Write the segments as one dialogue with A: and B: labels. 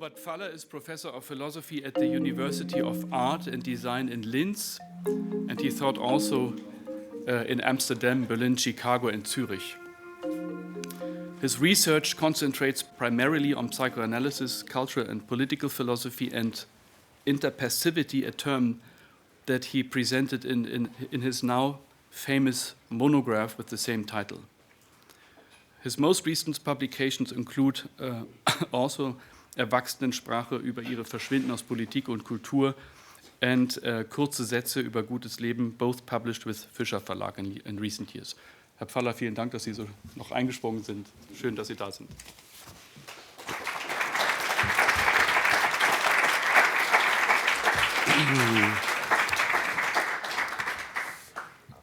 A: Robert Pfaller is professor of philosophy at the University of Art and Design in Linz, and he taught also in Amsterdam, Berlin, Chicago, and Zurich. His research concentrates primarily on psychoanalysis, cultural and political philosophy, and inter-passivity, a term that he presented in his now famous monograph with the same title. His most recent publications include also Erwachsenensprache über ihre Verschwinden aus Politik und Kultur and Kurze Sätze über gutes Leben, both published with Fischer Verlag in recent years. Herr Pfaller, vielen Dank, dass Sie so noch eingesprungen sind. Schön, dass Sie da sind.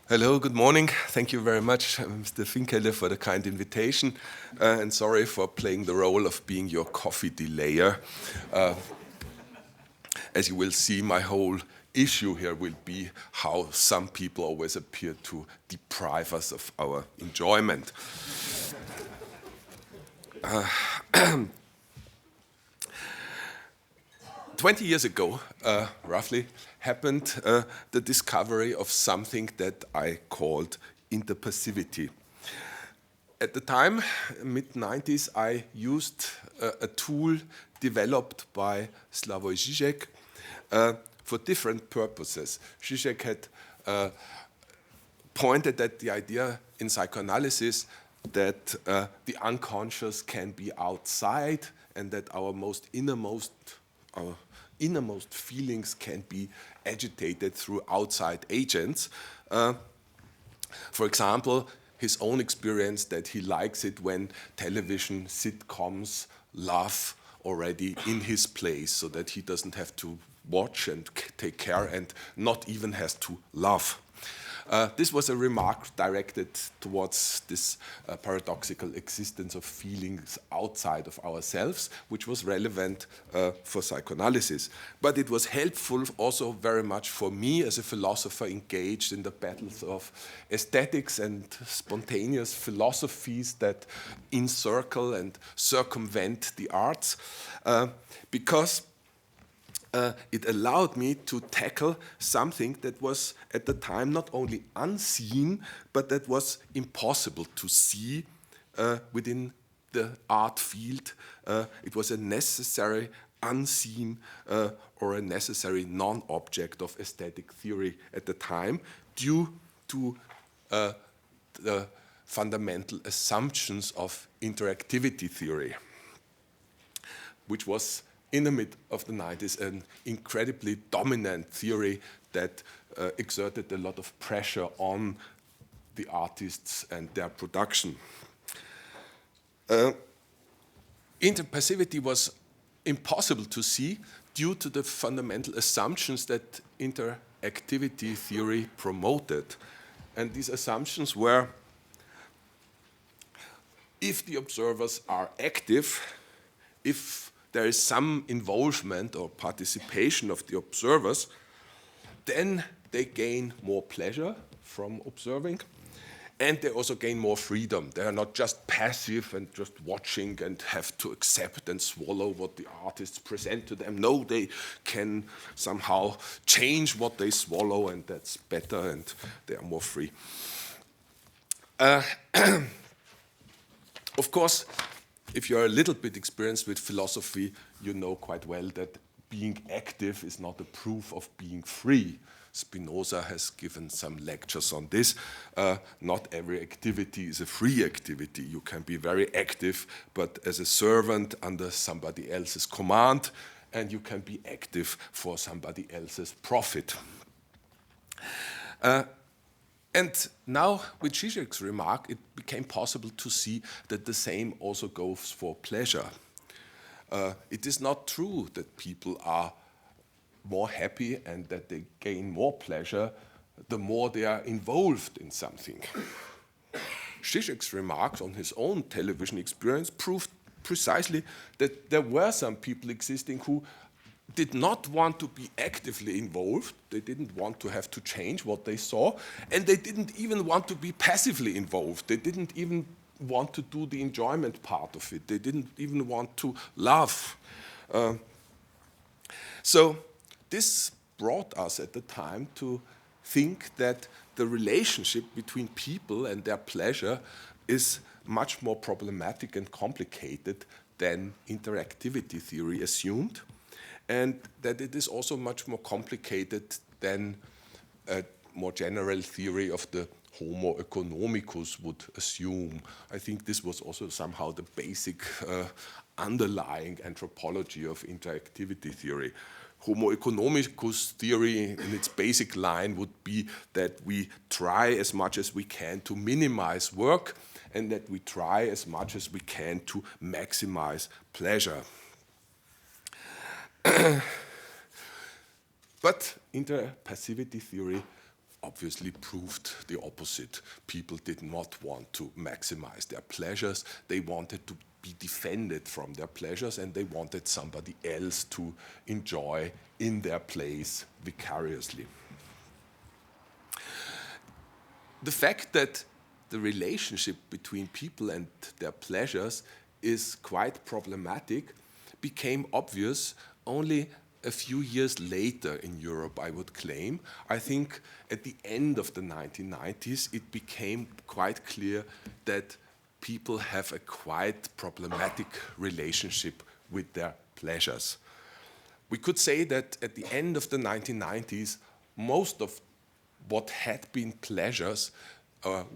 B: Hello, good morning. Thank you very much, Mr. Finkele, for the kind invitation, and sorry for playing the role of being your coffee delayer. As you will see, my whole issue here will be how some people always appear to deprive us of our enjoyment. 20 years ago, roughly, happened the discovery of something that I called inter-passivity. At the time, mid-90s, I used a tool developed by Slavoj Žižek for different purposes. Žižek had pointed at the idea in psychoanalysis that the unconscious can be outside and that our innermost feelings can be agitated through outside agents. For example, his own experience that he likes it when television sitcoms laugh already in his place so that he doesn't have to watch and take care and not even has to laugh. This was a remark directed towards this paradoxical existence of feelings outside of ourselves, which was relevant for psychoanalysis. But it was helpful also very much for me as a philosopher engaged in the battles of aesthetics and spontaneous philosophies that encircle and circumvent the arts, because it allowed me to tackle something that was at the time not only unseen, but that was impossible to see within the art field. It was a necessary unseen or a necessary non-object of aesthetic theory at the time due to the fundamental assumptions of interactivity theory, which was in the mid of the 90s, an incredibly dominant theory that exerted a lot of pressure on the artists and their production. Inter-passivity was impossible to see due to the fundamental assumptions that interactivity theory promoted. And these assumptions were, if the observers are active, if there is some involvement or participation of the observers, then they gain more pleasure from observing, and they also gain more freedom. They are not just passive and just watching and have to accept and swallow what the artists present to them. No, they can somehow change what they swallow, and that's better, and they are more free. Of course, if you're a little bit experienced with philosophy, you know quite well that being active is not a proof of being free. Spinoza has given some lectures on this. Not every activity is a free activity. You can be very active, but as a servant under somebody else's command, and you can be active for somebody else's profit. And now, with Žižek's remark, it became possible to see that the same also goes for pleasure. It is not true that people are more happy and that they gain more pleasure the more they are involved in something. Žižek's remarks on his own television experience proved precisely that there were some people existing who did not want to be actively involved. They didn't want to have to change what they saw, and they didn't even want to be passively involved. They didn't even want to do the enjoyment part of it. They didn't even want to laugh. So this brought us at the time to think that the relationship between people and their pleasure is much more problematic and complicated than interactivity theory assumed, and that it is also much more complicated than a more general theory of the Homo economicus would assume. I think this was also somehow the basic underlying anthropology of interactivity theory. Homo economicus theory in its basic line would be that we try as much as we can to minimize work and that we try as much as we can to maximize pleasure. But interpassivity theory obviously proved the opposite. People did not want to maximize their pleasures. They wanted to be defended from their pleasures, and they wanted somebody else to enjoy in their place vicariously. The fact that the relationship between people and their pleasures is quite problematic became obvious only a few years later in Europe, I would claim. I think at the end of the 1990s, it became quite clear that people have a quite problematic relationship with their pleasures. We could say that at the end of the 1990s, most of what had been pleasures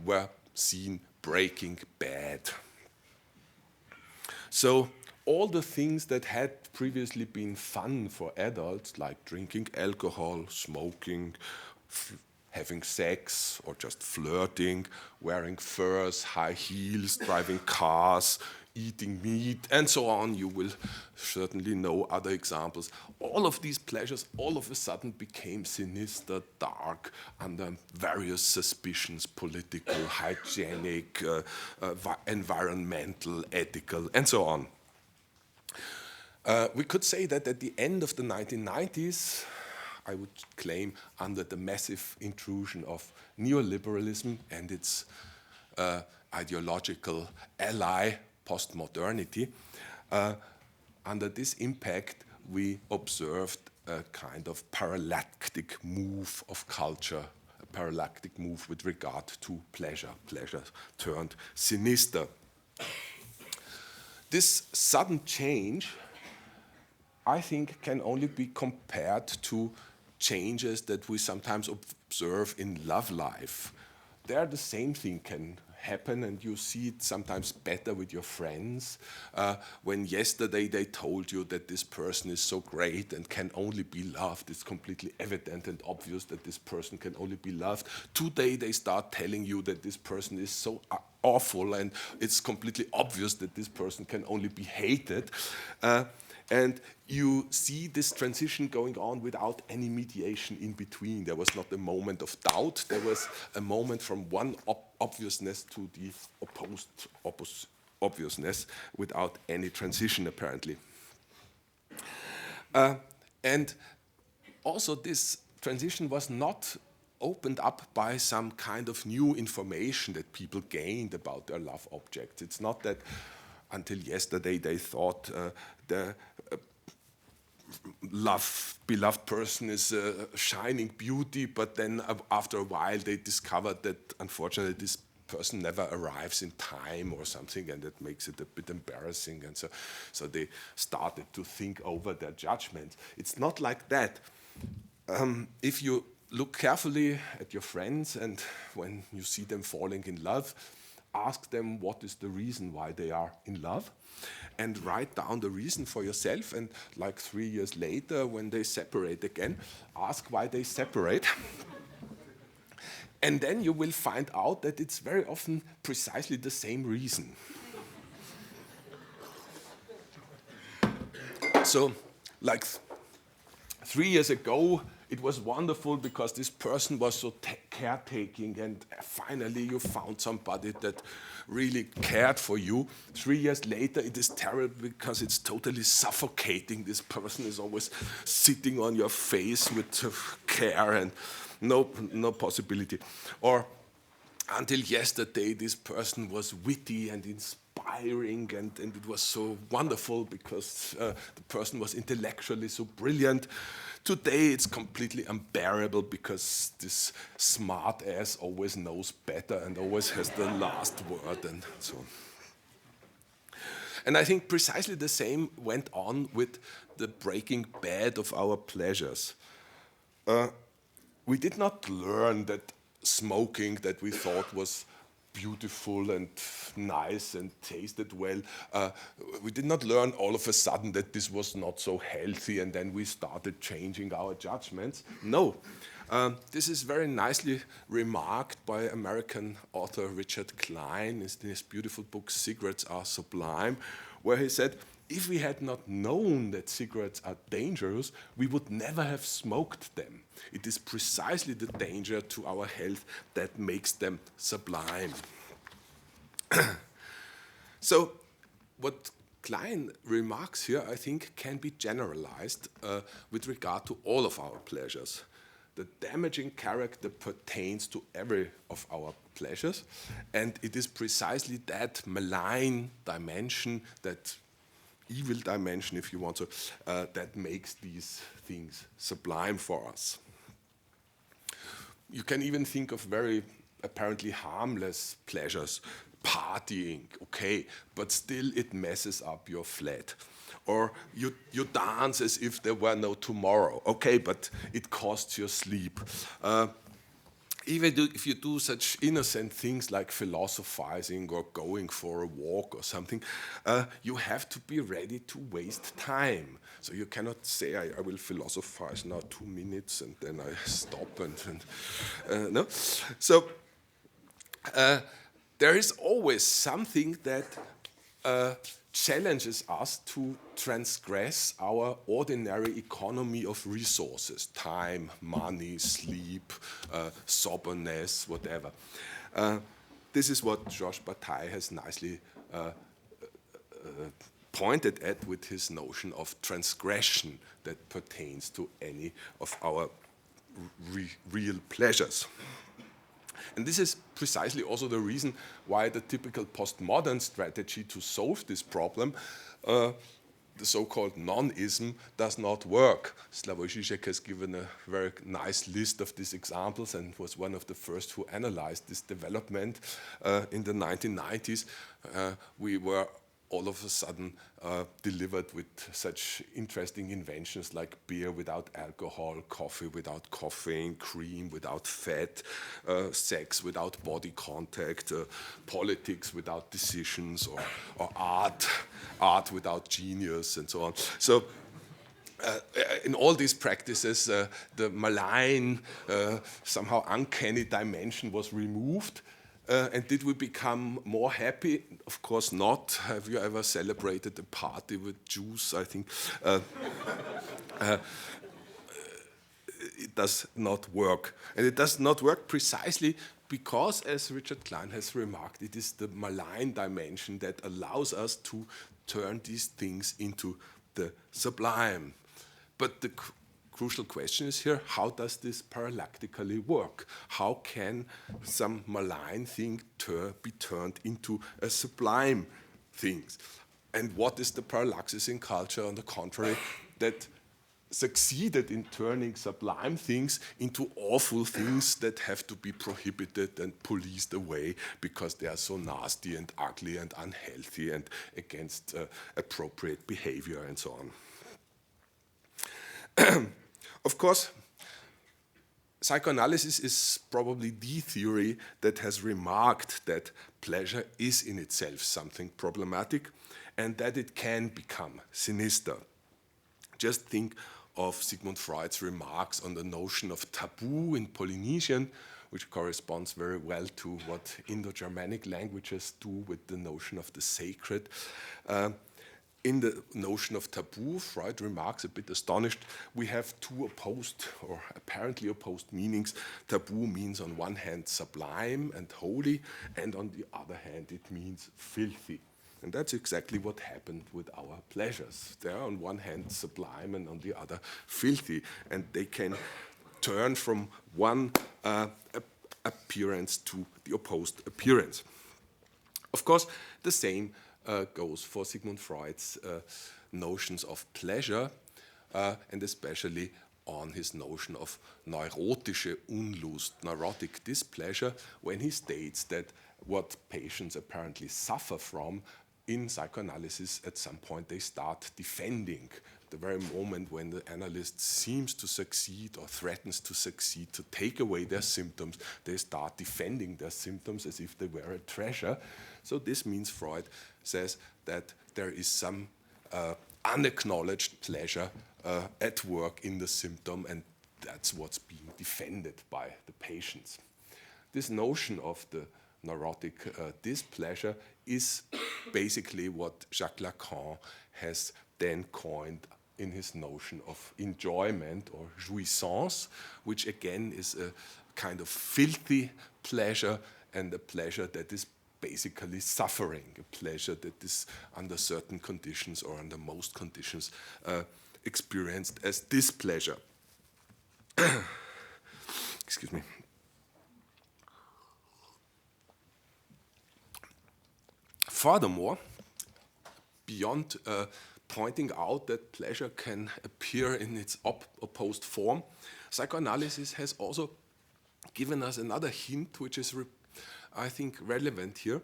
B: were seen breaking bad. So all the things that had previously been fun for adults, like drinking alcohol, smoking, having sex, or just flirting, wearing furs, high heels, driving cars, eating meat, and so on. You will certainly know other examples. All of these pleasures all of a sudden became sinister, dark, under various suspicions, political, hygienic, environmental, ethical, and so on. We could say that at the end of the 1990s, I would claim under the massive intrusion of neoliberalism and its ideological ally, postmodernity, under this impact, we observed a kind of parallactic move of culture, a parallactic move with regard to pleasure. Pleasure turned sinister. This sudden change, I think, can only be compared to changes that we sometimes observe in love life. There, the same thing can happen, and you see it sometimes better with your friends. When yesterday they told you that this person is so great and can only be loved, it's completely evident and obvious that this person can only be loved. Today they start telling you that this person is so awful, and it's completely obvious that this person can only be hated. And you see this transition going on without any mediation in between. There was not a moment of doubt. There was a moment from one obviousness to the opposed obviousness without any transition, apparently. And also this transition was not opened up by some kind of new information that people gained about their love objects. It's not that until yesterday they thought the beloved person is a shining beauty, but then after a while they discovered that unfortunately this person never arrives in time or something, and that makes it a bit embarrassing, and so they started to think over their judgment. It's not like that. If you look carefully at your friends and when you see them falling in love, ask them what is the reason why they are in love, and write down the reason for yourself, and like 3 years later, when they separate again, ask why they separate. And then you will find out that it's very often precisely the same reason. So, like 3 years ago, it was wonderful because this person was so caretaking, and finally you found somebody that really cared for you. 3 years later, it is terrible because it's totally suffocating. This person is always sitting on your face with care and no possibility. Or until yesterday this person was witty and inspiring, and it was so wonderful because the person was intellectually so brilliant. Today it's completely unbearable because this smart ass always knows better and always has the last word and so on. And I think precisely the same went on with the breaking bad of our pleasures. We did not learn that smoking that we thought was beautiful and nice and tasted well. We did not learn all of a sudden that this was not so healthy, and then we started changing our judgments. No. This is very nicely remarked by American author Richard Klein in his beautiful book Cigarettes Are Sublime, where he said, if we had not known that cigarettes are dangerous, we would never have smoked them. It is precisely the danger to our health that makes them sublime. So, what Klein remarks here, I think, can be generalized with regard to all of our pleasures. The damaging character pertains to every of our pleasures, and it is precisely that malign dimension, that evil dimension, if you want to, that makes these things sublime for us. You can even think of very apparently harmless pleasures, partying, okay, but still it messes up your flat. Or you dance as if there were no tomorrow, okay, but it costs your sleep. Even if you do such innocent things like philosophizing or going for a walk or something, you have to be ready to waste time. So you cannot say, I will philosophize now 2 minutes and then I stop and no. So there is always something that challenges us to transgress our ordinary economy of resources, time, money, sleep, soberness, whatever. This is what Georges Bataille has nicely pointed at with his notion of transgression that pertains to any of our real pleasures. And this is precisely also the reason why the typical postmodern strategy to solve this problem, the so-called non-ism, does not work. Slavoj Žižek has given a very nice list of these examples and was one of the first who analyzed this development. In the 1990s, we were all of a sudden delivered with such interesting inventions like beer without alcohol, coffee without caffeine, cream without fat, sex without body contact, politics without decisions, or art without genius, and so on. So in all these practices, the malign, somehow uncanny dimension was removed. And did we become more happy? Of course not. Have you ever celebrated a party with juice? I think it does not work. And it does not work precisely because, as Richard Klein has remarked, it is the malign dimension that allows us to turn these things into the sublime. But the crucial question is here, how does this parallaxically work? How can some malign thing be turned into a sublime thing? And what is the parallaxes in culture, on the contrary, that succeeded in turning sublime things into awful things that have to be prohibited and policed away because they are so nasty and ugly and unhealthy and against appropriate behavior and so on? Of course, psychoanalysis is probably the theory that has remarked that pleasure is in itself something problematic and that it can become sinister. Just think of Sigmund Freud's remarks on the notion of taboo in Polynesian, which corresponds very well to what Indo-Germanic languages do with the notion of the sacred. In the notion of taboo, Freud remarks, a bit astonished, we have two opposed or apparently opposed meanings. Taboo means on one hand sublime and holy, and on the other hand it means filthy. And that's exactly what happened with our pleasures. They are on one hand sublime and on the other filthy, and they can turn from one appearance to the opposed appearance. Of course, the same goes for Sigmund Freud's notions of pleasure, and especially on his notion of neurotische Unlust, neurotic displeasure, when he states that what patients apparently suffer from in psychoanalysis, at some point they start defending. The very moment when the analyst seems to succeed or threatens to succeed to take away their symptoms, they start defending their symptoms as if they were a treasure. So this means Freud says that there is some unacknowledged pleasure at work in the symptom, and that's what's being defended by the patients. This notion of the neurotic displeasure is basically what Jacques Lacan has then coined in his notion of enjoyment or jouissance, which again is a kind of filthy pleasure and a pleasure that is basically suffering, a pleasure that is under certain conditions or under most conditions experienced as displeasure. Excuse me. Furthermore, beyond pointing out that pleasure can appear in its opposed form, psychoanalysis has also given us another hint, which is, I think, relevant here.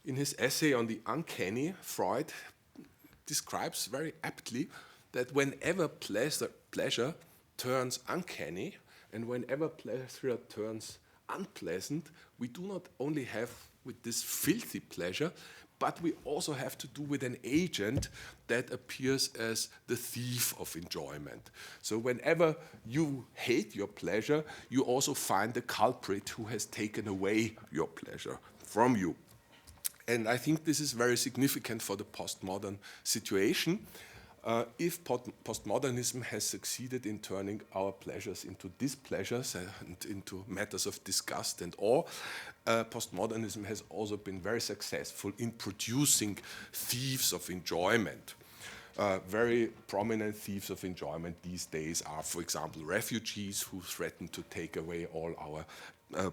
B: In his essay on the uncanny, Freud describes very aptly that whenever pleasure turns uncanny and whenever pleasure turns unpleasant, we do not only have with this filthy pleasure, but we also have to do with an agent that appears as the thief of enjoyment. So whenever you hate your pleasure, you also find the culprit who has taken away your pleasure from you. And I think this is very significant for the postmodern situation. If postmodernism has succeeded in turning our pleasures into displeasures and into matters of disgust and awe, postmodernism has also been very successful in producing thieves of enjoyment. Very prominent thieves of enjoyment these days are, for example, refugees who threaten to take away all our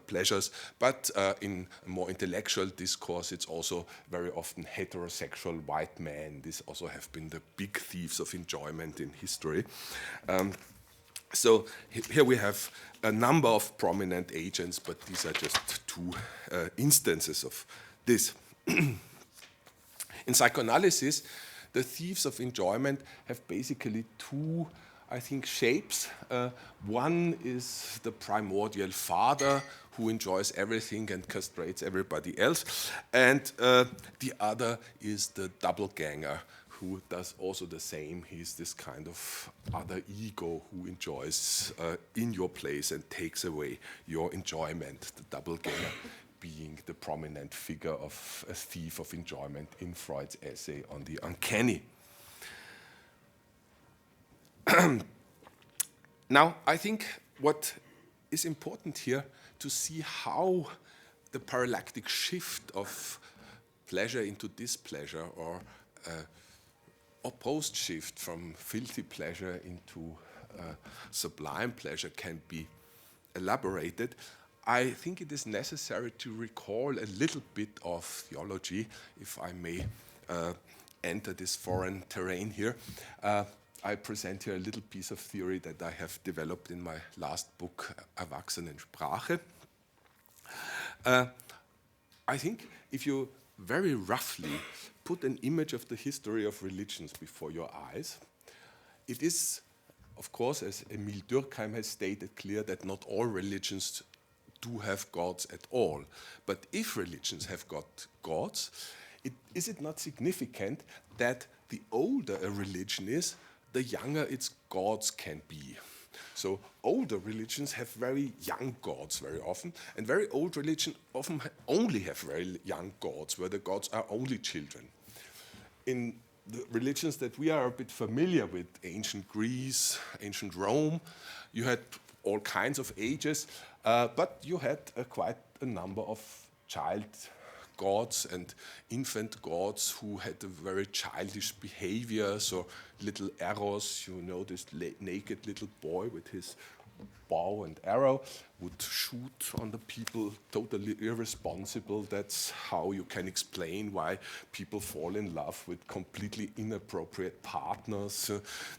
B: pleasures, but in a more intellectual discourse, it's also very often heterosexual white men. These also have been the big thieves of enjoyment in history. So here we have a number of prominent agents, but these are just two instances of this. In psychoanalysis, the thieves of enjoyment have basically two, I think, shapes. One is the primordial father who enjoys everything and castrates everybody else. And the other is the doppelganger who does also the same. He's this kind of other ego who enjoys in your place and takes away your enjoyment. The doppelganger being the prominent figure of a thief of enjoyment in Freud's essay on the uncanny. Now, I think what is important here to see how the parallactic shift of pleasure into displeasure, or opposed shift from filthy pleasure into sublime pleasure, can be elaborated. I think it is necessary to recall a little bit of theology, if I may enter this foreign terrain here. I present here a little piece of theory that I have developed in my last book, Erwachsenensprache. I think if you very roughly put an image of the history of religions before your eyes, it is, of course, as Emile Durkheim has stated, clear that not all religions do have gods at all. But if religions have got gods, is it not significant that the older a religion is, the younger its gods can be? So older religions have very young gods very often, and very old religions often only have very young gods, where the gods are only children. In the religions that we are a bit familiar with, ancient Greece, ancient Rome, you had all kinds of ages, but you had quite a number of child gods and infant gods who had a very childish behavior. So little Eros, you know, this naked little boy with his bow and arrow, would shoot on the people, totally irresponsible. That's how you can explain why people fall in love with completely inappropriate partners,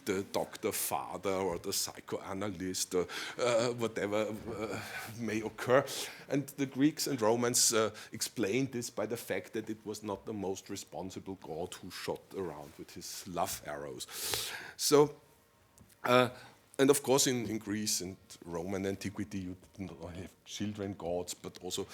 B: the doctor father or the psychoanalyst, or whatever may occur. And the Greeks and Romans explained this by the fact that it was not the most responsible god who shot around with his love arrows. So, and of course, in Greece and Roman antiquity, you didn't only have children gods, but also,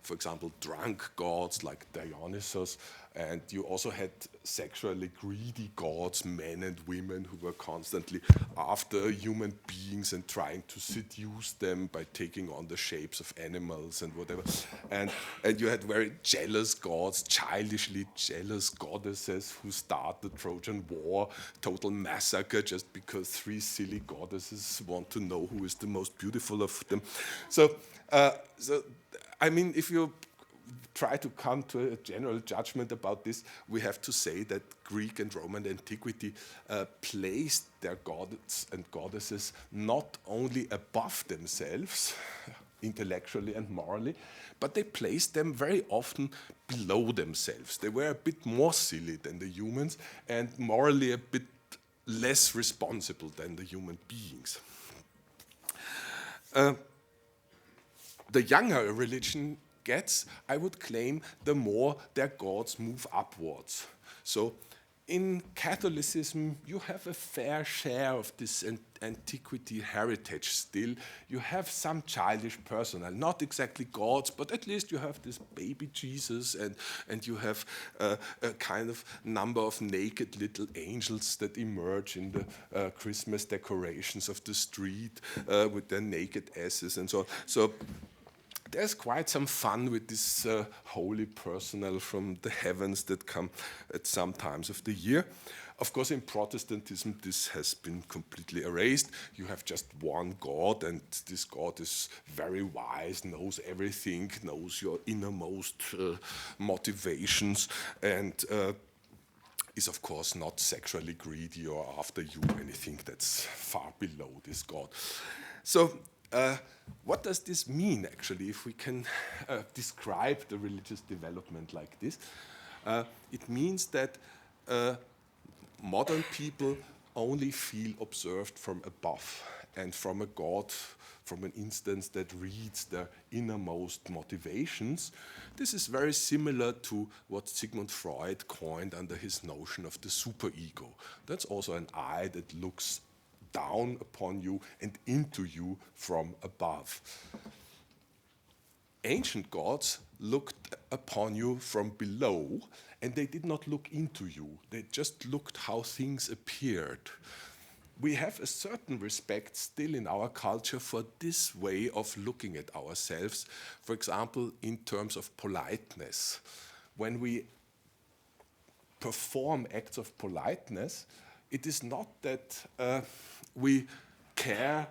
B: for example, drunk gods like Dionysus. And you also had sexually greedy gods, men and women, who were constantly after human beings and trying to seduce them by taking on the shapes of animals and whatever. And you had very jealous gods, childishly jealous goddesses who start the Trojan War, total massacre just because 3 silly goddesses want to know who is the most beautiful of them. So I mean, if you try to come to a general judgment about this, we have to say that Greek and Roman antiquity placed their gods and goddesses not only above themselves, intellectually and morally, but they placed them very often below themselves. They were a bit more silly than the humans and morally a bit less responsible than the human beings. The younger a religion gets, I would claim, the more their gods move upwards. So in Catholicism, you have a fair share of this antiquity heritage still. You have some childish personnel, not exactly gods, but at least you have this baby Jesus, and you have a kind of number of naked little angels that emerge in the Christmas decorations of the street with their naked asses and so on. So there's quite some fun with this holy personnel from the heavens that come at some times of the year. Of course, in Protestantism, this has been completely erased. You have just one God, and this God is very wise, knows everything, knows your innermost motivations, and is, of course, not sexually greedy or after you, anything that's far below this God. So, what does this mean, actually, if we can describe the religious development like this? It means that modern people only feel observed from above and from a God, from an instance that reads their innermost motivations. This is very similar to what Sigmund Freud coined under his notion of the superego. That's also an eye that looks down upon you and into you from above. Ancient gods looked upon you from below, and they did not look into you. They just looked how things appeared. We have a certain respect still in our culture for this way of looking at ourselves, for example, in terms of politeness. When we perform acts of politeness, it is not that we care,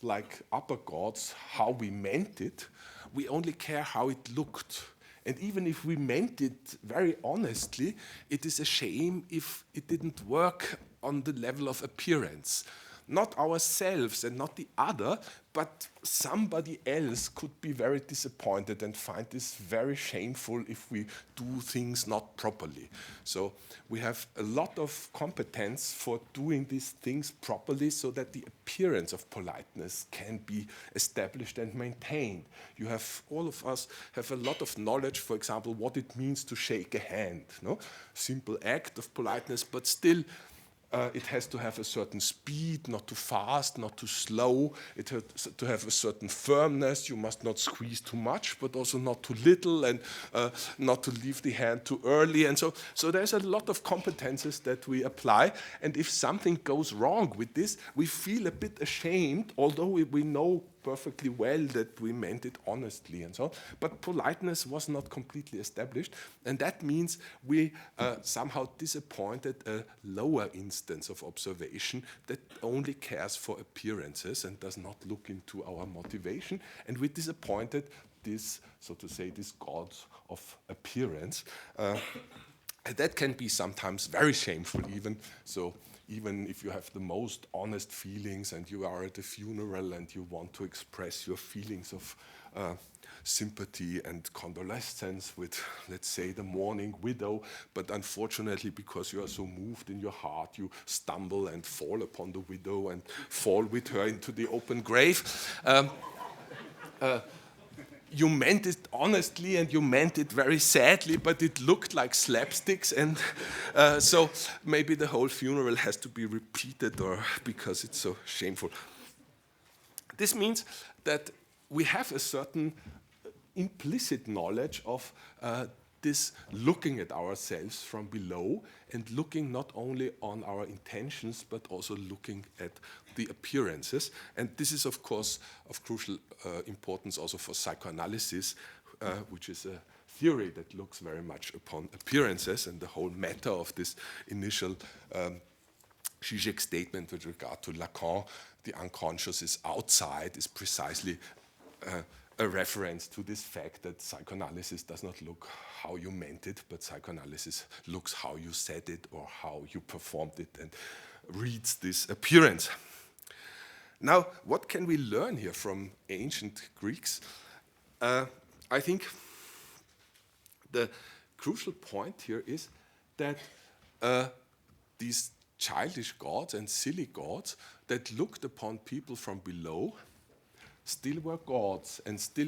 B: like upper gods, how we meant it. We only care how it looked. And even if we meant it very honestly, it is a shame if it didn't work on the level of appearance. Not ourselves and not the other, but somebody else could be very disappointed and find this very shameful if we do things not properly. So we have a lot of competence for doing these things properly so that the appearance of politeness can be established and maintained. You have, all of us have a lot of knowledge, for example, what it means to shake a hand. No? Simple act of politeness, but still it has to have a certain speed, not too fast, not too slow. It has to have a certain firmness. You must not squeeze too much, but also not too little, and not to leave the hand too early. And so there's a lot of competences that we apply. And if something goes wrong with this, we feel a bit ashamed, although we know perfectly well that we meant it honestly and so on. But politeness was not completely established, and that means we somehow disappointed a lower instance of observation that only cares for appearances and does not look into our motivation, and we disappointed this, so to say, this gods of appearance. And that can be sometimes very shameful even. So even if you have the most honest feelings and you are at a funeral and you want to express your feelings of sympathy and convalescence with, let's say, the mourning widow, but unfortunately, because you are so moved in your heart, you stumble and fall upon the widow and fall with her into the open grave. You meant it honestly and you meant it very sadly, but it looked like slapsticks, and so maybe the whole funeral has to be repeated, or because it's so shameful. This means that we have a certain implicit knowledge of this looking at ourselves from below and looking not only on our intentions but also looking at the appearances. And this is, of course, of crucial importance also for psychoanalysis, which is a theory that looks very much upon appearances, and the whole matter of this initial Zizek statement with regard to Lacan, the unconscious is outside, is precisely a reference to this fact that psychoanalysis does not look how you meant it, but psychoanalysis looks how you said it or how you performed it and reads this appearance. Now, what can we learn here from ancient Greeks? I think the crucial point here is that these childish gods and silly gods that looked upon people from below still were gods and still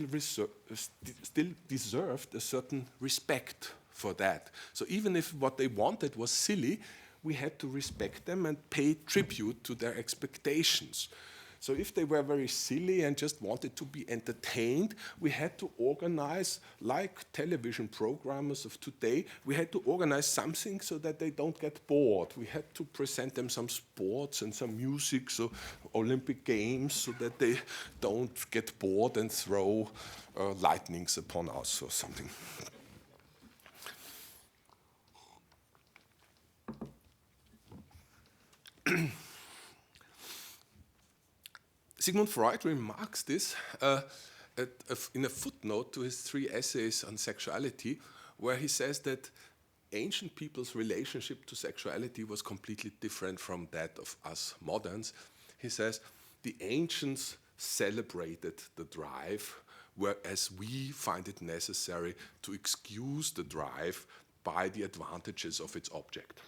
B: deserved a certain respect for that. So even if what they wanted was silly, we had to respect them and pay tribute to their expectations. So if they were very silly and just wanted to be entertained, we had to organize, like television programmers of today, we had to organize something so that they don't get bored. We had to present them some sports and some music, so Olympic Games, so that they don't get bored and throw lightnings upon us or something. Sigmund Freud remarks this in a footnote to his 3 essays on sexuality, where he says that ancient people's relationship to sexuality was completely different from that of us moderns. He says, the ancients celebrated the drive, whereas we find it necessary to excuse the drive by the advantages of its object.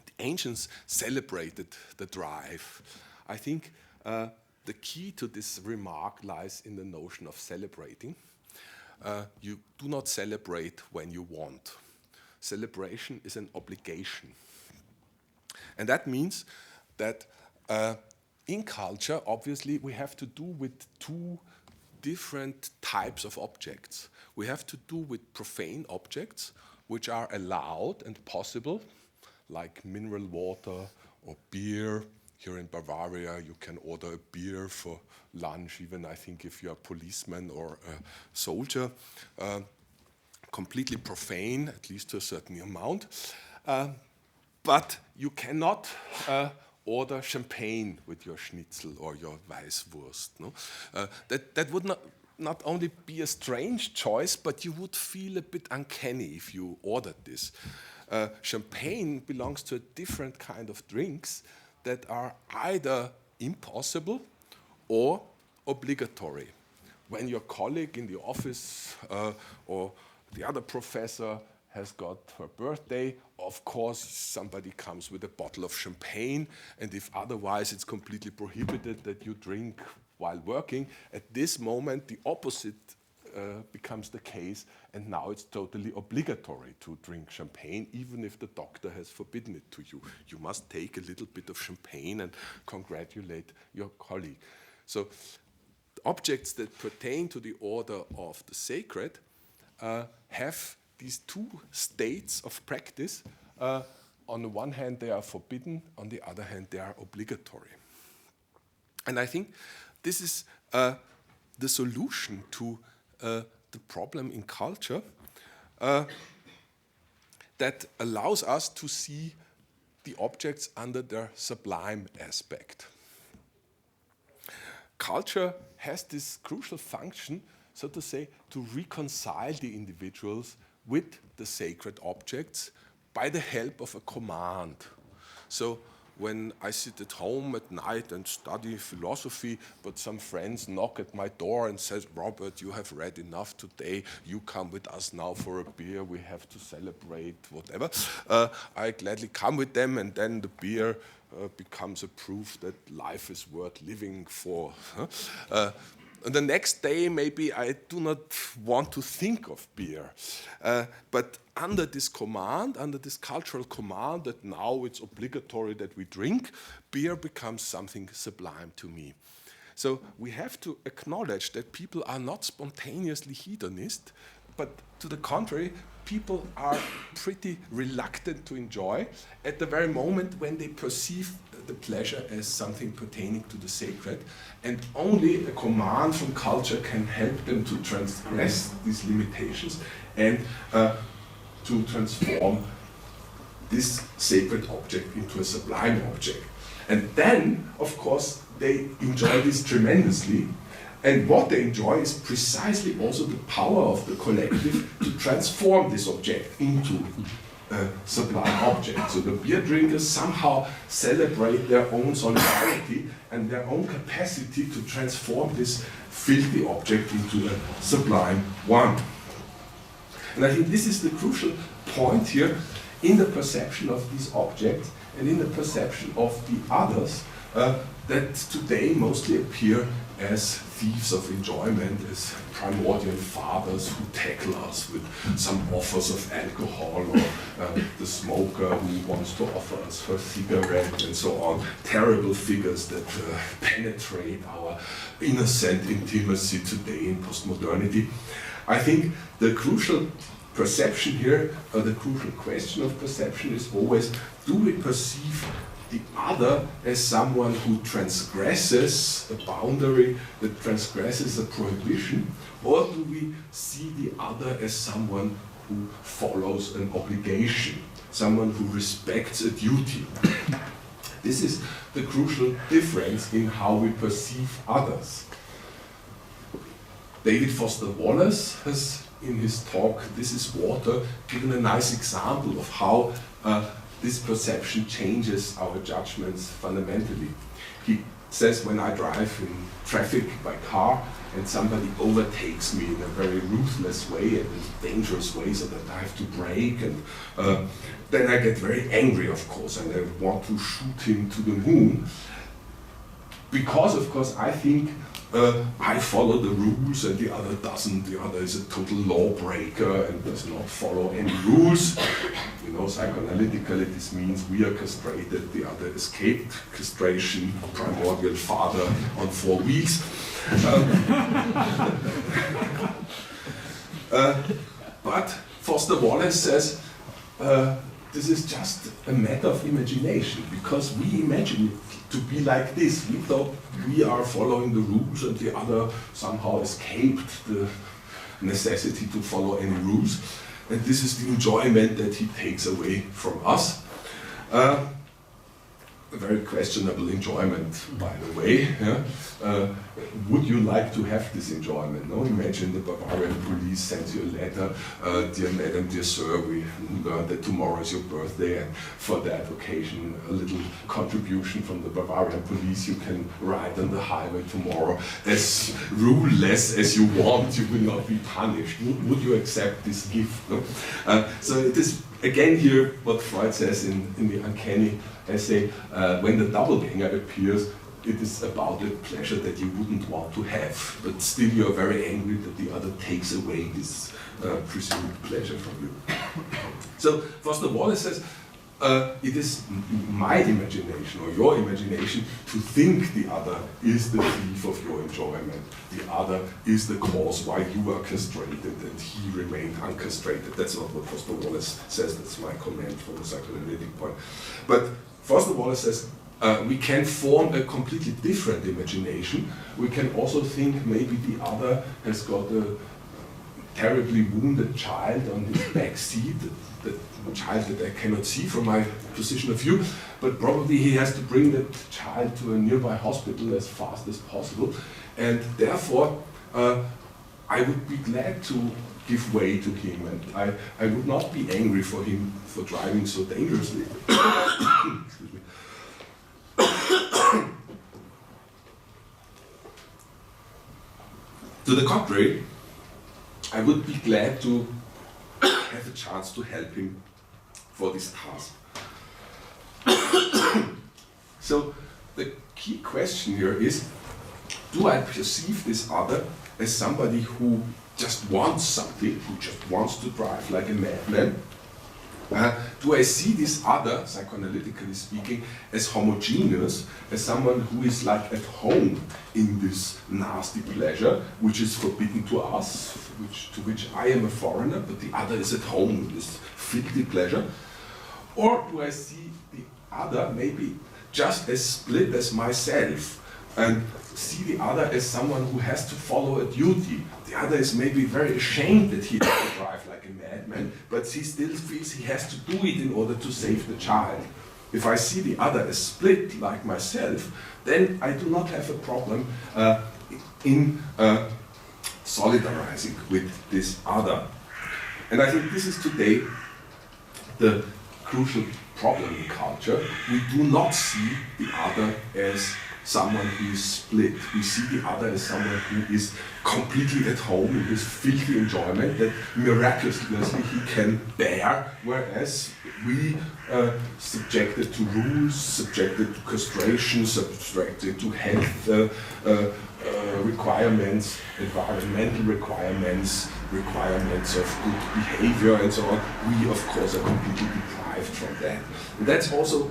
B: The ancients celebrated the drive. I think the key to this remark lies in the notion of celebrating. You do not celebrate when you want. Celebration is an obligation. And that means that in culture, obviously, we have to do with 2 different types of objects. We have to do with profane objects, which are allowed and possible, like mineral water or beer. Here in Bavaria, you can order a beer for lunch, even I think if you're a policeman or a soldier. Completely profane, at least to a certain amount. But you cannot order champagne with your schnitzel or your Weißwurst. No? That would not only be a strange choice, but you would feel a bit uncanny if you ordered this. Champagne belongs to a different kind of drinks that are either impossible or obligatory. When your colleague in the office or the other professor has got her birthday, of course somebody comes with a bottle of champagne, and if otherwise it's completely prohibited that you drink while working, at this moment the opposite becomes the case, and now it's totally obligatory to drink champagne, even if the doctor has forbidden it to you. You must take a little bit of champagne and congratulate your colleague. So objects that pertain to the order of the sacred have these 2 states of practice. On the one hand, they are forbidden, on the other hand, they are obligatory. And I think this is the solution to the problem in culture that allows us to see the objects under their sublime aspect. Culture has this crucial function, so to say, to reconcile the individuals with the sacred objects by the help of a command. So when I sit at home at night and study philosophy, but some friends knock at my door and says, Robert, you have read enough today, you come with us now for a beer, we have to celebrate, whatever. I gladly come with them, and then the beer becomes a proof that life is worth living for. And the next day, maybe I do not want to think of beer. But under this command, under this cultural command that now it's obligatory that we drink, beer becomes something sublime to me. So we have to acknowledge that people are not spontaneously hedonist, but to the contrary, people are pretty reluctant to enjoy at the very moment when they perceive the pleasure as something pertaining to the sacred, and only a command from culture can help them to transgress these limitations and to transform this sacred object into a sublime object. And then, of course, they enjoy this tremendously. And what they enjoy is precisely also the power of the collective to transform this object into a sublime object. So the beer drinkers somehow celebrate their own solidarity and their own capacity to transform this filthy object into a sublime one. And I think this is the crucial point here in the perception of these objects and in the perception of the others that today mostly appear as thieves of enjoyment, as primordial fathers who tackle us with some offers of alcohol, or the smoker who wants to offer us her cigarette, and so on. Terrible figures that penetrate our innocent intimacy today in postmodernity. I think the crucial perception here, or the crucial question of perception, is always, do we perceive the other as someone who transgresses a boundary, that transgresses a prohibition, or do we see the other as someone who follows an obligation, someone who respects a duty? This is the crucial difference in how we perceive others. David Foster Wallace has, in his talk, This is Water, given a nice example of how this perception changes our judgments fundamentally. He says, when I drive in traffic by car and somebody overtakes me in a very ruthless way and in dangerous way so that I have to brake, and then I get very angry, of course, and I want to shoot him to the moon. Because, of course, I think I follow the rules and the other doesn't. The other is a total lawbreaker and does not follow any rules. You know, psychoanalytically this means we are castrated, the other escaped castration, primordial father on 4 wheels. But Foster Wallace says this is just a matter of imagination, because we imagine it to be like this. We thought we are following the rules and the other somehow escaped the necessity to follow any rules. And this is the enjoyment that he takes away from us. A very questionable enjoyment, by the way. Yeah? Would you like to have this enjoyment? No? Imagine the Bavarian police sends you a letter, dear madam, dear sir, we learned that tomorrow is your birthday, and for that occasion a little contribution from the Bavarian police, you can ride on the highway tomorrow as rule-less as you want, you will not be punished. Would you accept this gift? No? So it is again here what Freud says in the Uncanny essay, when the doppelganger appears, it is about a pleasure that you wouldn't want to have, but still you are very angry that the other takes away this presumed pleasure from you. So Foster Wallace says, it is my imagination or your imagination to think the other is the thief of your enjoyment. The other is the cause why you are castrated and he remained uncastrated. That's not what Foster Wallace says, that's my comment from the psychoanalytic point. But Foster Wallace says, we can form a completely different imagination. We can also think maybe the other has got a terribly wounded child on his back seat, that child that I cannot see from my position of view, but probably he has to bring that child to a nearby hospital as fast as possible, and therefore I would be glad to give way to him, and I would not be angry for him for driving so dangerously. Excuse me. To the contrary, I would be glad to have a chance to help him for this task. So the key question here is, do I perceive this other as somebody who just wants something, who just wants to drive like a madman? Do I see this other, psychoanalytically speaking, as homogeneous, as someone who is like at home in this nasty pleasure, which is forbidden to us, to which I am a foreigner, but the other is at home in this filthy pleasure? Or do I see the other maybe just as split as myself, and see the other as someone who has to follow a duty? The other is maybe very ashamed that he has to drive like a madman, but he still feels he has to do it in order to save the child. If I see the other as split like myself, then I do not have a problem in solidarizing with this other. And I think this is today the crucial problem in culture. We do not see the other as someone who is split. We see the other as someone who is completely at home in his filthy enjoyment that miraculously he can bear, whereas we subjected to rules, subjected to castration, subjected to health requirements, environmental requirements, requirements of good behavior and so on, we of course are completely deprived from that. And that's also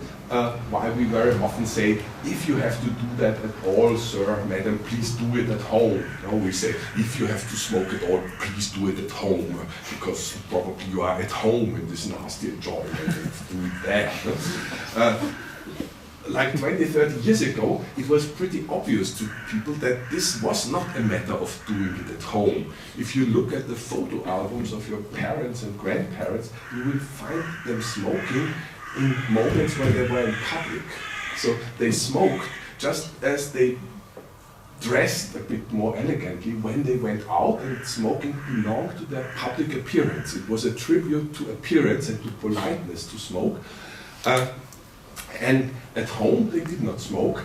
B: why we very often say, if you have to do that at all, sir, madam, please do it at home. No, we say, if you have to smoke at all, please do it at home, because probably you are at home in this nasty enjoyment and do it there. Like 20, 30 years ago, it was pretty obvious to people that this was not a matter of doing it at home. If you look at the photo albums of your parents and grandparents, you will find them smoking in moments when they were in public. So they smoked just as they dressed a bit more elegantly when they went out, and smoking belonged to their public appearance. It was a tribute to appearance and to politeness to smoke. And at home they did not smoke,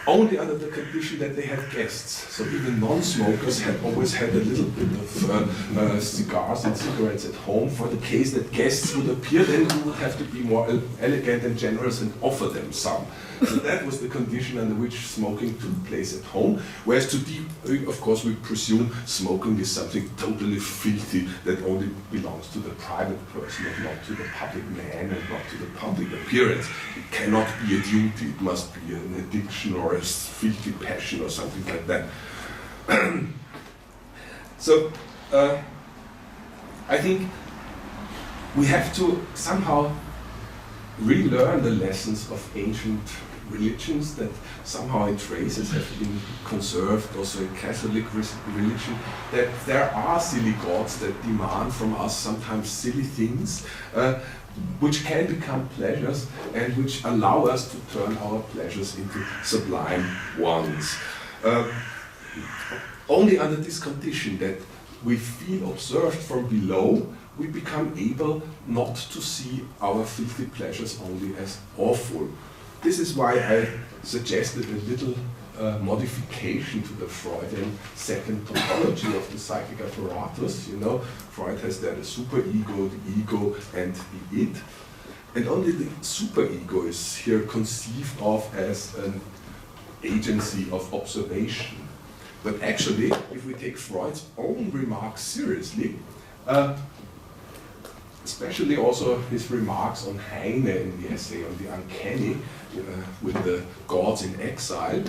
B: only under the condition that they had guests. So even non-smokers had always had a little bit of cigars and cigarettes at home for the case that guests would appear. Then you would have to be more elegant and generous and offer them some. So that was the condition under which smoking took place at home. Whereas today, of course, we presume smoking is something totally filthy that only belongs to the private person and not to the public man and not to the public appearance. It cannot be a duty, it must be an addiction or a filthy passion or something like that. So, I think we have to somehow relearn the lessons of ancient religions, that somehow in traces have been conserved also in Catholic religion, that there are silly gods that demand from us sometimes silly things, which can become pleasures and which allow us to turn our pleasures into sublime ones. Only under this condition, that we feel observed from below, we become able not to see our filthy pleasures only as awful. This is why I suggested a little modification to the Freudian second tautology of the psychic apparatus. You know, Freud has there the superego, the ego, and the id. And only the superego is here conceived of as an agency of observation. But actually, if we take Freud's own remarks seriously, especially also his remarks on Heine in the essay on the uncanny, with the gods in exile,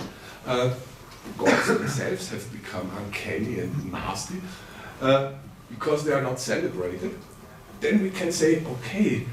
B: gods themselves have become uncanny and nasty because they are not celebrated. Then we can say, okay,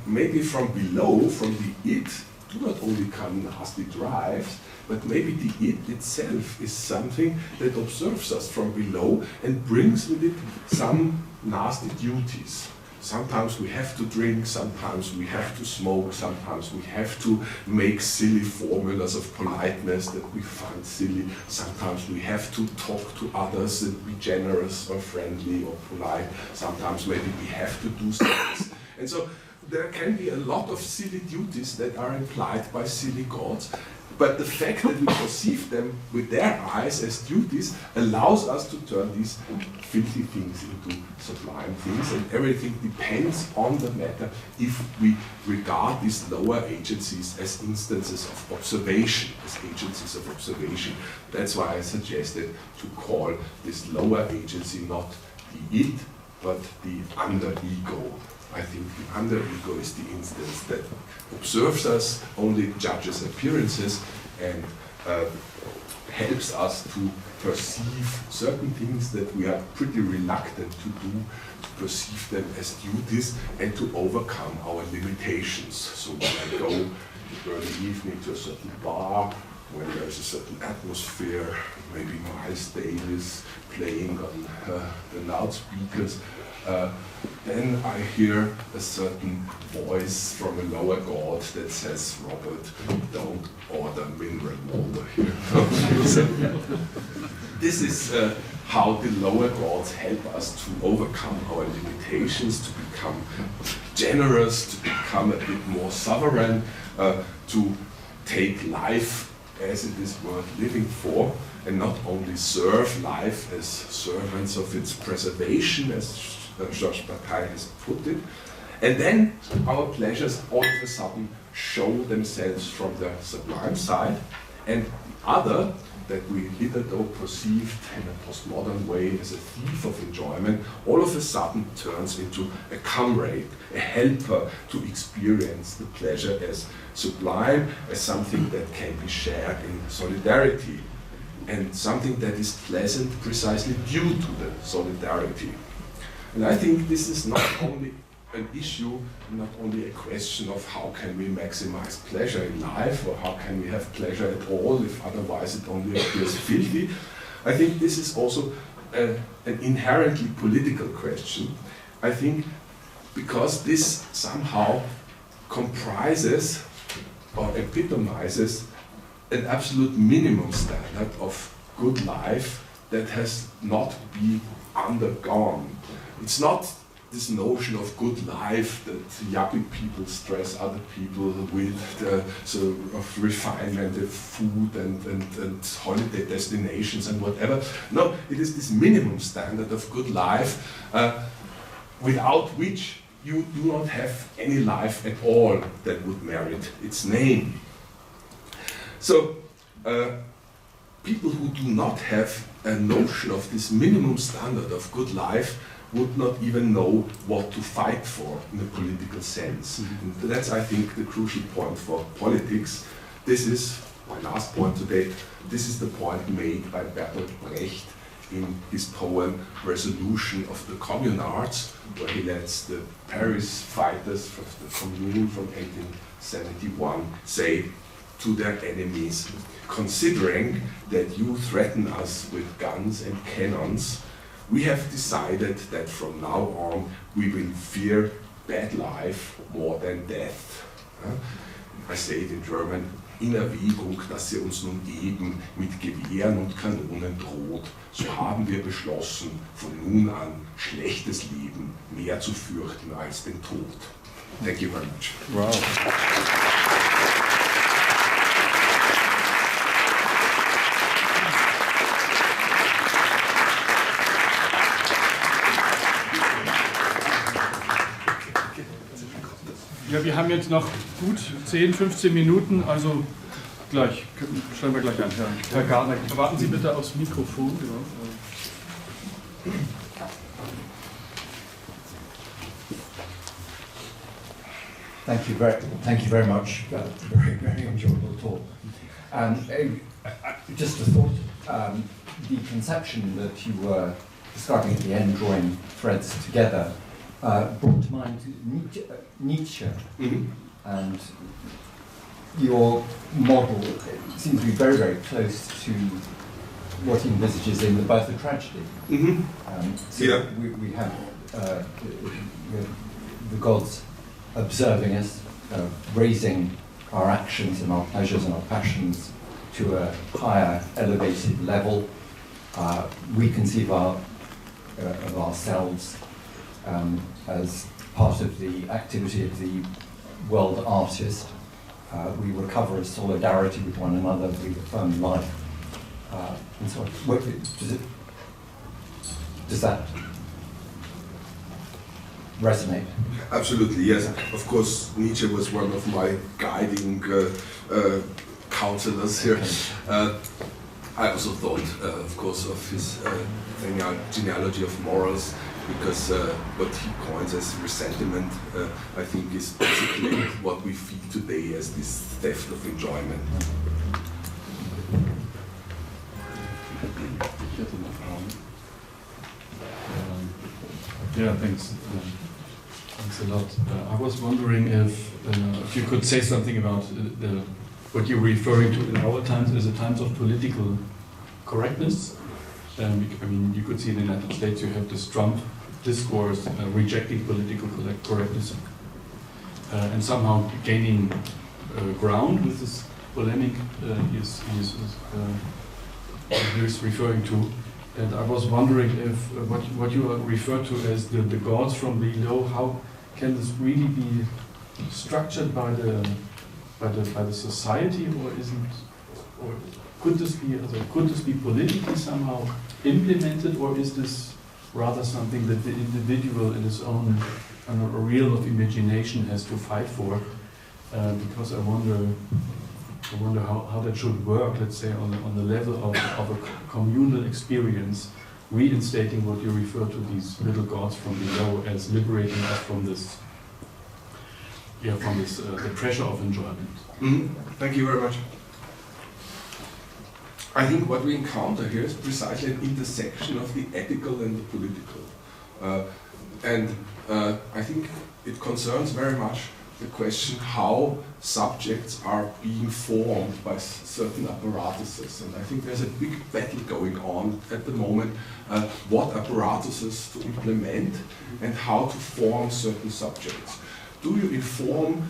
B: maybe from below, from the id, do not only come nasty drives, but maybe the id itself is something that observes us from below and brings with it some nasty duties. Sometimes we have to drink, sometimes we have to smoke, sometimes we have to make silly formulas of politeness that we find silly, sometimes we have to talk to others and be generous or friendly or polite, sometimes maybe we have to do things. And so there can be a lot of silly duties that are implied by silly gods, But the fact that we perceive them with their eyes as duties allows us to turn these filthy things into sublime things, and everything depends on the matter if we regard these lower agencies as instances of observation, as agencies of observation. That's why I suggested to call this lower agency not the id, but the under-ego. I think the under-ego is the instance that observes us, only judges appearances, and helps us to perceive certain things that we are pretty reluctant to do, to perceive them as duties and to overcome our limitations. So when I go in the early evening to a certain bar, when there's a certain atmosphere, maybe Miles Davis playing on the loudspeakers, then I hear a certain voice from a lower god that says, Robert, don't order mineral water here. So, this is how the lower gods help us to overcome our limitations, to become generous, to become a bit more sovereign, to take life as it is worth living for, and not only serve life as servants of its preservation, as Georges Bataille has put it. And then our pleasures all of a sudden show themselves from the sublime side, and the other that we hitherto perceived in a postmodern way as a thief of enjoyment, all of a sudden turns into a comrade, a helper to experience the pleasure as sublime, as something that can be shared in solidarity, and something that is pleasant precisely due to the solidarity. And I think this is not only an issue, not only a question of how can we maximize pleasure in life, or how can we have pleasure at all if otherwise it only appears filthy. I think this is also an inherently political question. I think because this somehow comprises or epitomizes an absolute minimum standard of good life that has not been undergone. It's not this notion of good life that yuppie people stress other people with the sort of refinement of food and holiday destinations and whatever. No, it is this minimum standard of good life without which you do not have any life at all that would merit its name. So people who do not have a notion of this minimum standard of good life would not even know what to fight for in a political sense. And that's, I think, the crucial point for politics. This is my last point today. This is the point made by Bertolt Brecht in his poem Resolution of the Communards, where he lets the Paris fighters of the Commune from 1871 say to their enemies, considering that you threaten us with guns and cannons, we have decided that from now on we will fear bad life more than death. I say it in German, in Erwägung, dass ihr uns nun eben mit Gewehren und Kanonen droht, so haben wir beschlossen, von nun an schlechtes Leben mehr zu fürchten als den Tod. Thank you very much.
A: Wow. Ja, wir haben jetzt noch gut 10, 15 Minuten, also gleich, stellen wir gleich an. Herr Gardner, warten Sie bitte aufs Mikrofon.
C: Thank you very much. Very, very enjoyable talk. Just a thought, the conception that you were describing at the end, drawing threads together, brought to mind Nietzsche, and your model seems to be very, very close to what he envisages in The Birth of Tragedy. So yeah. we have the gods observing us, raising our actions and our pleasures and our passions to a higher, elevated level. We conceive of ourselves as part of the activity of the world artist, we recover solidarity with one another, we affirm life, and so on. Does that resonate?
B: Absolutely, yes. Of course, Nietzsche was one of my guiding counselors here. I also thought, of course, of his genealogy of morals, because what he coins as resentment, I think, is basically what we feel today as this theft of enjoyment.
A: Yeah, thanks. Thanks a lot. I was wondering if you could say something about what you're referring to in our times as the times of political correctness. I mean, you could see in the United States you have this Trump discourse rejecting political correctness and somehow gaining ground with this polemic he's referring to. And I was wondering if what you refer to as the gods from below, how can this really be structured by the society, or could this be politically somehow implemented, or is this rather something that the individual in his own realm of imagination has to fight for? Because I wonder how that should work, let's say, on the level of a communal experience, reinstating what you refer to these little gods from below as liberating us from this, the pressure of enjoyment.
B: Mm-hmm. Thank you very much. I think what we encounter here is precisely an intersection of the ethical and the political. I think it concerns very much the question how subjects are being formed by certain apparatuses. And I think there's a big battle going on at the moment, what apparatuses to implement and how to form certain subjects. Do you inform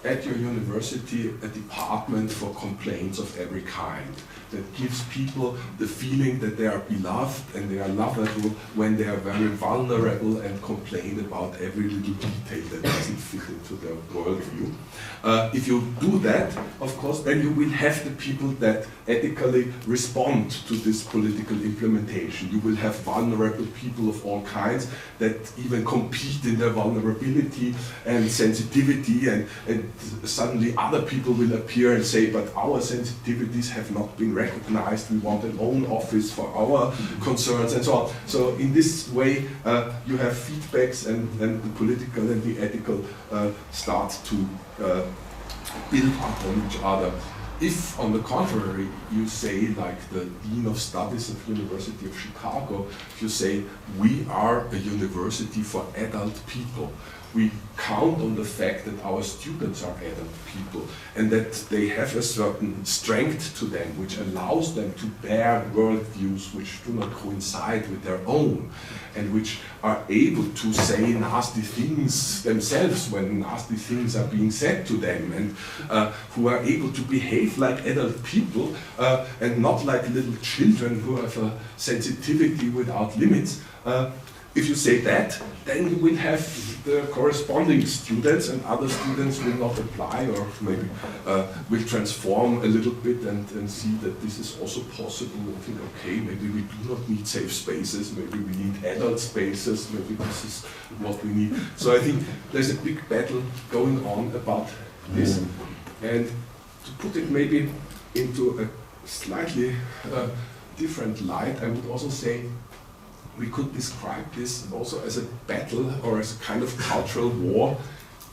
B: at your university a department for complaints of every kind that gives people the feeling that they are beloved and they are lovable when they are very vulnerable and complain about every little detail that doesn't fit into their worldview? If you do that, of course, then you will have the people that ethically respond to this political implementation. You will have vulnerable people of all kinds that even compete in their vulnerability and sensitivity, and suddenly other people will appear and say, but our sensitivities have not been recognized, we want an own office for our concerns, and so on. So in this way, you have feedbacks, and the political and the ethical start to build up on each other. If, on the contrary, you say, like the Dean of Studies of the University of Chicago, if you say, we are a university for adult people, we count on the fact that our students are adult people and that they have a certain strength to them which allows them to bear worldviews which do not coincide with their own and which are able to say nasty things themselves when nasty things are being said to them, and who are able to behave like adult people and not like little children who have a sensitivity without limits. If you say that, then you will have the corresponding students, and other students will not apply, or maybe will transform a little bit and see that this is also possible, and think, okay, maybe we do not need safe spaces, maybe we need adult spaces, maybe this is what we need. So I think there's a big battle going on about this. And to put it maybe into a slightly different light, I would also say we could describe this also as a battle or as a kind of cultural war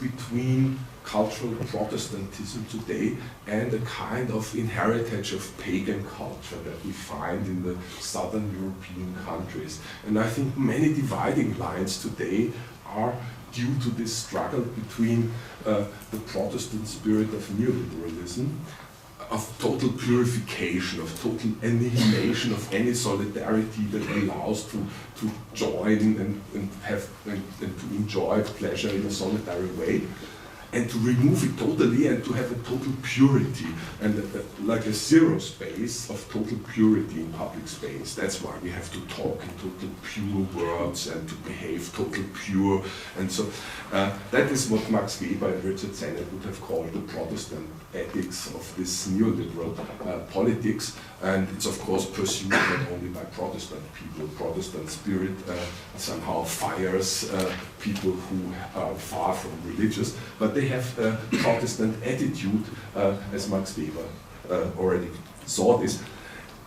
B: between cultural Protestantism today and a kind of inheritage of pagan culture that we find in the southern European countries. And I think many dividing lines today are due to this struggle between the Protestant spirit of neoliberalism, of total purification, of total annihilation of any solidarity that allows to join and to enjoy pleasure in a solitary way, and to remove it totally and to have a total purity and like a zero space of total purity in public space. That's why we have to talk in total pure words and to behave total pure. And so that is what Max Weber and Richard Sennett would have called the Protestant ethics of this neoliberal politics. And it's of course pursued not only by Protestant people. Protestant spirit somehow fires people who are far from religious, but they have a Protestant attitude, as Max Weber already saw this.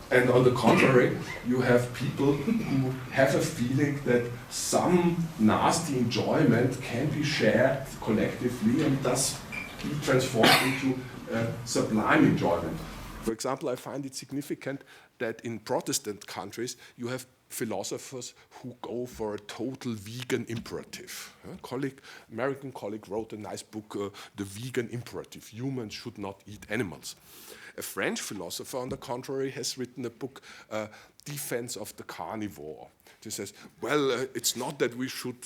B: And on the contrary, you have people who have a feeling that some nasty enjoyment can be shared collectively and thus be transformed into sublime enjoyment. For example, I find it significant that in Protestant countries you have philosophers who go for a total vegan imperative. American colleague wrote a nice book, The Vegan Imperative, Humans Should Not Eat Animals. A French philosopher, on the contrary, has written a book, Defense of the Carnivore. He says, well, it's not that we should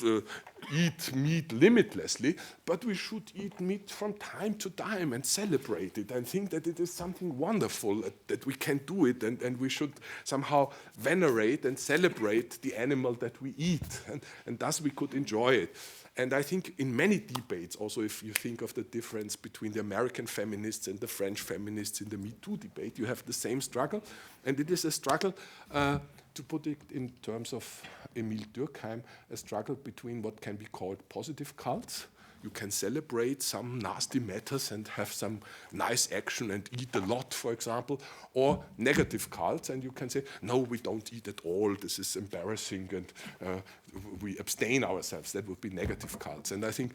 B: eat meat limitlessly, but we should eat meat from time to time and celebrate it and think that it is something wonderful, that we can do it, and we should somehow venerate and celebrate the animal that we eat, and thus we could enjoy it. And I think in many debates, also if you think of the difference between the American feminists and the French feminists in the Me Too debate, you have the same struggle, and it is a struggle, to put it in terms of Emile Durkheim, a struggle between what can be called positive cults. You can celebrate some nasty matters and have some nice action and eat a lot, for example, or negative cults, and you can say, no, we don't eat at all, this is embarrassing, and we abstain ourselves. That would be negative cults. And I think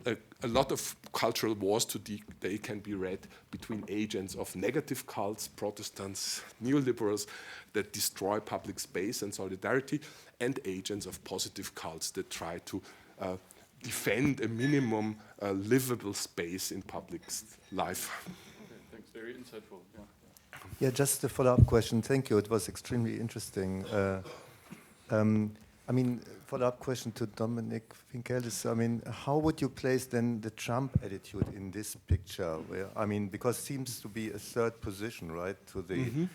B: a lot of cultural wars today can be read between agents of negative cults, Protestants, neoliberals, that destroy public space and solidarity, and agents of positive cults that try to defend a minimum livable space in public life.
A: Okay, thanks, very insightful.
D: Yeah, just a follow-up question. Thank you. It was extremely interesting. I mean, follow-up question to Dominic Finkelis. I mean, how would you place then the Trump attitude in this picture? Where, I mean, because seems to be a third position, right, to the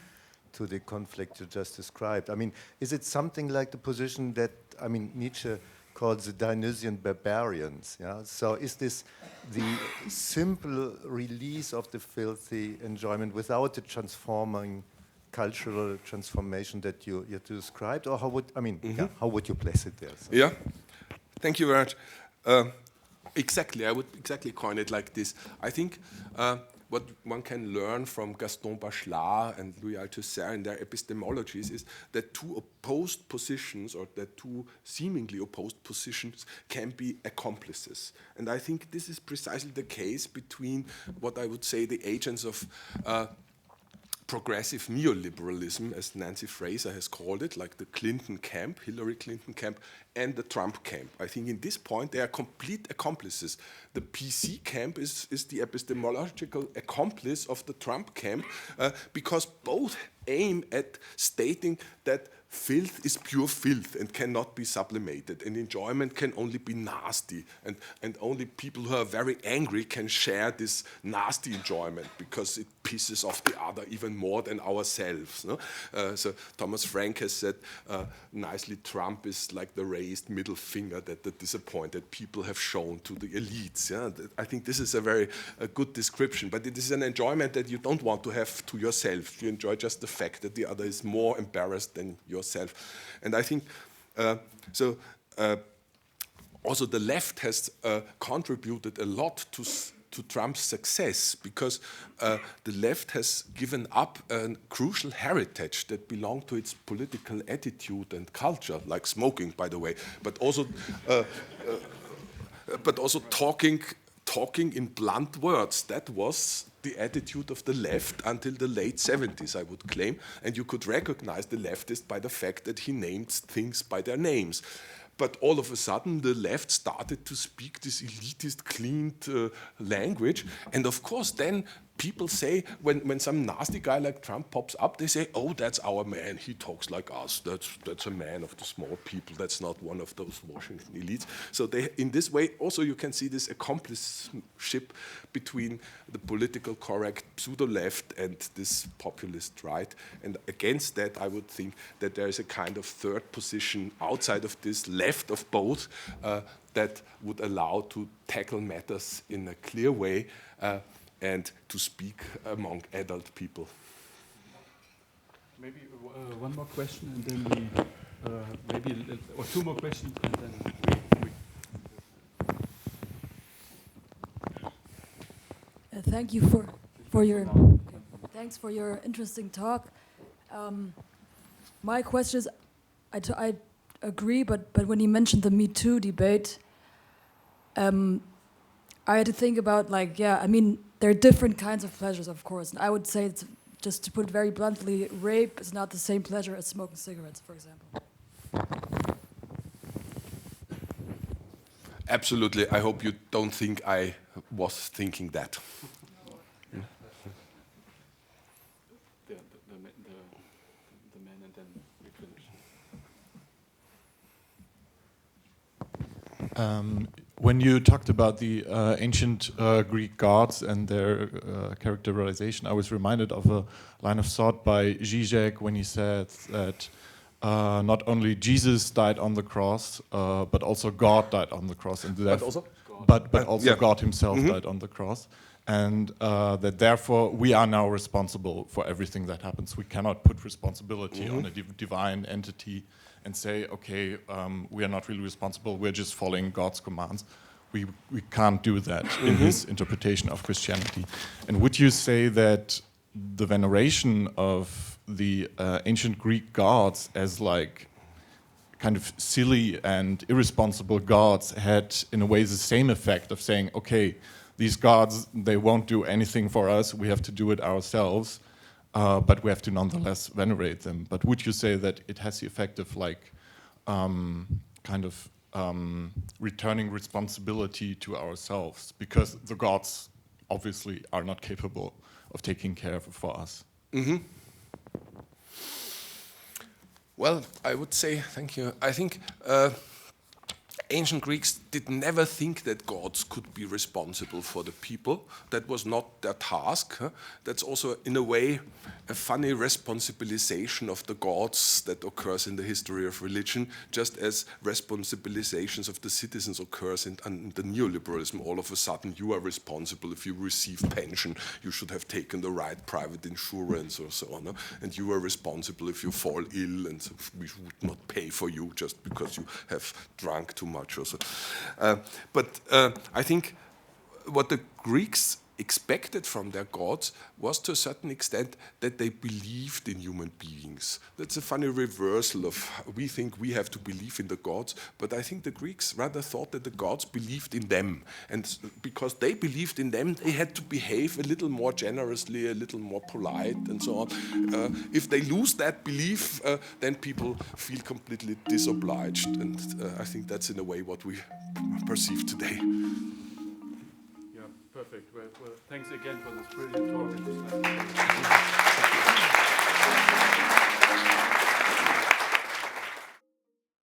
D: to the conflict you just described. I mean, is it something like the position that, I mean, Nietzsche called the Dionysian barbarians? Yeah. So is this the simple release of the filthy enjoyment without the transforming cultural transformation that you described, or how would how would you place it there? So.
B: Yeah, thank you very much. Exactly, I would exactly coin it like this. I think what one can learn from Gaston Bachelard and Louis Althusser in their epistemologies is that two opposed positions, or that two seemingly opposed positions, can be accomplices. And I think this is precisely the case between what I would say the agents of progressive neoliberalism, as Nancy Fraser has called it, like the Clinton camp, Hillary Clinton camp, and the Trump camp. I think in this point they are complete accomplices. The PC camp is the epistemological accomplice of the Trump camp because both aim at stating that filth is pure filth and cannot be sublimated, and enjoyment can only be nasty, and only people who are very angry can share this nasty enjoyment because it pisses off the other even more than ourselves. No? So Thomas Frank has said nicely, Trump is like the raised middle finger that the disappointed people have shown to the elites. Yeah? I think this is a very good description, but it is an enjoyment that you don't want to have to yourself. You enjoy just the fact that the other is more embarrassed than yourself. And I think also the left has contributed a lot to Trump's success, because the left has given up a crucial heritage that belonged to its political attitude and culture, like smoking, by the way, but also talking in blunt words. That was the attitude of the left until the late 70s, I would claim, and you could recognize the leftist by the fact that he named things by their names. But all of a sudden, the left started to speak this elitist, cleaned language, and of course then people say, when some nasty guy like Trump pops up, they say, oh, that's our man, he talks like us, that's a man of the small people, that's not one of those Washington elites. So they, in this way, also you can see this accompliship between the political correct pseudo-left and this populist right. And against that, I would think that there is a kind of third position outside of this, left of both, that would allow to tackle matters in a clear way and to speak among adult people.
A: Maybe one more question, and then we maybe or two more questions, and then we
E: thank you thanks for your interesting talk. My question is, I agree, but when you mentioned the Me Too debate, I had to think about, like, yeah, I mean, there are different kinds of pleasures, of course, and I would say, it's, just to put it very bluntly, rape is not the same pleasure as smoking cigarettes, for example.
B: Absolutely. I hope you don't think I was thinking that.
A: The man, and then we finish.
F: When you talked about the ancient Greek gods and their characterization, I was reminded of a line of thought by Zizek when he said that not only Jesus died on the cross, but also God died on the cross, and
B: But also?
F: also God himself died on the cross, and that therefore we are now responsible for everything that happens. We cannot put responsibility on a divine entity and say, okay, we are not really responsible, we're just following God's commands. We can't do that in his interpretation of Christianity. And would you say that the veneration of the ancient Greek gods as like kind of silly and irresponsible gods had in a way the same effect of saying, okay, these gods, they won't do anything for us, we have to do it ourselves, but we have to nonetheless venerate them. But would you say that it has the effect of like returning responsibility to ourselves, because the gods obviously are not capable of taking care for us?
B: Well, I would say, thank you. I think ancient Greeks did never think that gods could be responsible for the people. That was not their task. That's also, in a way, a funny responsibilization of the gods that occurs in the history of religion, just as responsibilizations of the citizens occurs in the neoliberalism. All of a sudden, you are responsible if you receive pension. You should have taken the right private insurance or so on. And you are responsible if you fall ill, and so we would not pay for you just because you have drunk too much or so. But I think what the Greeks expected from their gods was, to a certain extent, that they believed in human beings. That's a funny reversal of, we think we have to believe in the gods, but I think the Greeks rather thought that the gods believed in them. And because they believed in them, they had to behave a little more generously, a little more polite, and so on. If they lose that belief, then people feel completely disobliged. And I think that's, in a way, what we perceive today.
A: Perfect. Well, thanks again for this brilliant talk.